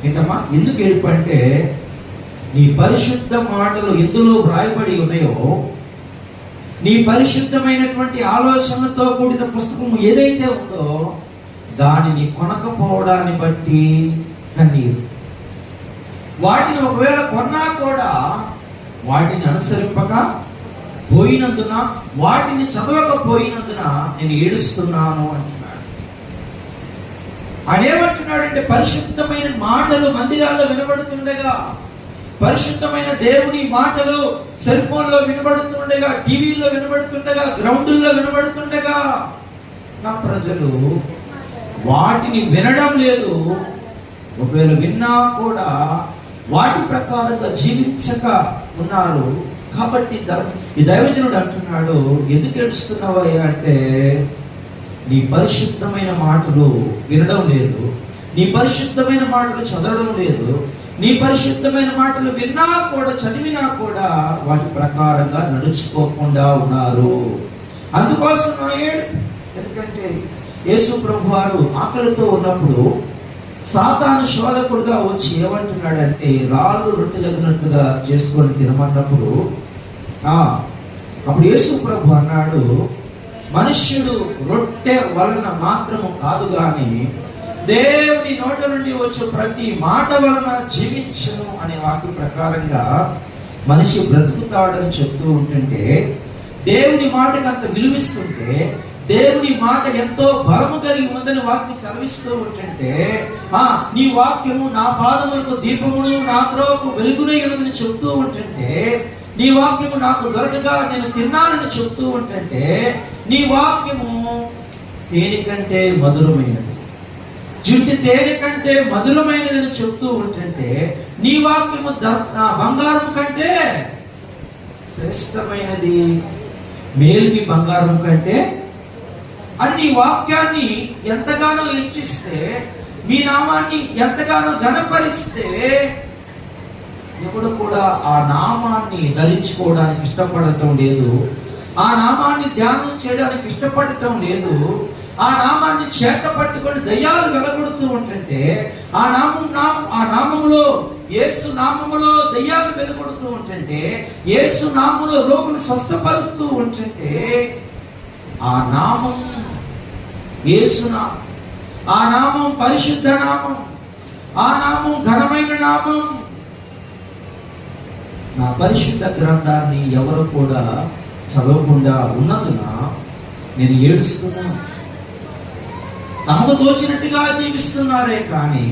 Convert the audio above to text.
ఏంటమ్మా ఎందుకు ఏడుపు అంటే, నీ పరిశుద్ధ మాటలు ఎందులో వ్రాయబడి ఉన్నాయో, నీ పరిశుద్ధమైనటువంటి ఆలోచనలతో కూడిన పుస్తకం ఏదైతే ఉందో దానిని కొనకపోవడాన్ని బట్టి కన్నీరు. వాటిని ఒకవేళ కొన్నా కూడా వాటిని అనుసరింపక పోయినందున, వాటిని చదవకపోయినందున నేను ఏడుస్తున్నాను అంటున్నాడు. ఆయన ఏమంటున్నాడంటే, పరిశుద్ధమైన మాటలు మందిరాల్లో వినబడుతుండగా, పరిశుద్ధమైన దేవుని మాటలు సెల్ ఫోన్ లో వినబడుతుండగా, టీవీలో వినబడుతుండగా, గ్రౌండ్లో వినబడుతుండగా నా ప్రజలు వాటిని వినడం లేదు. ఒకవేళ విన్నా కూడా వాటి ప్రకారంగా జీవించక ఉన్నారు. కాబట్టి ఈ దైవజనుడు అంటున్నాడు, ఎందుకు ఏడుస్తున్నావయ్యా అంటే, నీ పరిశుద్ధమైన మాటలు వినడం లేదు, నీ పరిశుద్ధమైన మాటలు చదవడం లేదు, నీ పరిశుద్ధమైన మాటలు విన్నా కూడా చదివినా కూడా వాటి ప్రకారంగా నడుచుకోకుండా ఉన్నారు. అందుకోసం ఎందుకంటే యేసు ప్రభు వారు ఆకలితో ఉన్నప్పుడు సాతాను శోధకుడుగా వచ్చి ఏమంటున్నాడంటే, రాళ్ళు రొట్టెలగినట్టుగా చేసుకొని తినమన్నప్పుడు అప్పుడు యేసు ప్రభు అన్నాడు, మనుష్యుడు రొట్టె వలన మాత్రము కాదు గాని దేవుని నోట నుండి వచ్చే ప్రతి మాట వలన జీవించను అనే వాక్య ప్రకారంగా మనిషి బ్రతుకుతాడని చెప్తూ ఉంటుంటే, దేవుని మాటకు అంత విలువిస్తుంటే, దేవుని మాట ఎంతో బలము కలిగి ఉందని వాక్యం సెలవిస్తూ ఉంటుంటే, నీ వాక్యము నా పాదములకు దీపమును, నా త్రోవకు వెలుగునై ఉన్నదని చెప్తూ ఉంటుంటే, నీ వాక్యము నాకు దొరకగా నేను తిన్నానని చెప్తూ ఉంటుంటే, నీ వాక్యము తేనె కంటే మధురమైనది, జుట్టు తేనె కంటే మధురమైనదని చెప్తూ ఉంటుంటే, నీ వాక్యము బంగారం కంటే శ్రేష్టమైనది, మేలిమి బంగారం కంటే అని నీ వాక్యాన్ని ఎంతగానో ఇచ్చిస్తే, మీ నామాన్ని ఎంతగానో ఘనపరిస్తే, ఎవడు కూడా ఆ నామాన్ని ధరించుకోవడానికి ఇష్టపడటం లేదు, ఆ నామాన్ని ధ్యానం చేయడానికి ఇష్టపడటం లేదు, ఆ నామాన్ని చేత పట్టుకొని దయ్యాలు వెలగొడుతూ ఉంటుంటే, ఆ నామములో యేసు నామములో దయ్యాలు వెలగొడుతూ ఉంటుంటే, యేసు నామములో రోగులు స్వస్థపరుస్తూ ఉంటుంటే, ఆ నామం యేసు నామం, ఆ నామం పరిశుద్ధ నామం, ఆ నామం ఘనమైన నామం. నా పరిశుద్ధ గ్రంథాన్ని ఎవరు కూడా చదవకుండా ఉన్నందున నేను ఏడుస్తున్నాను. తమకు తోచినట్టుగా జీవిస్తున్నారే కానీ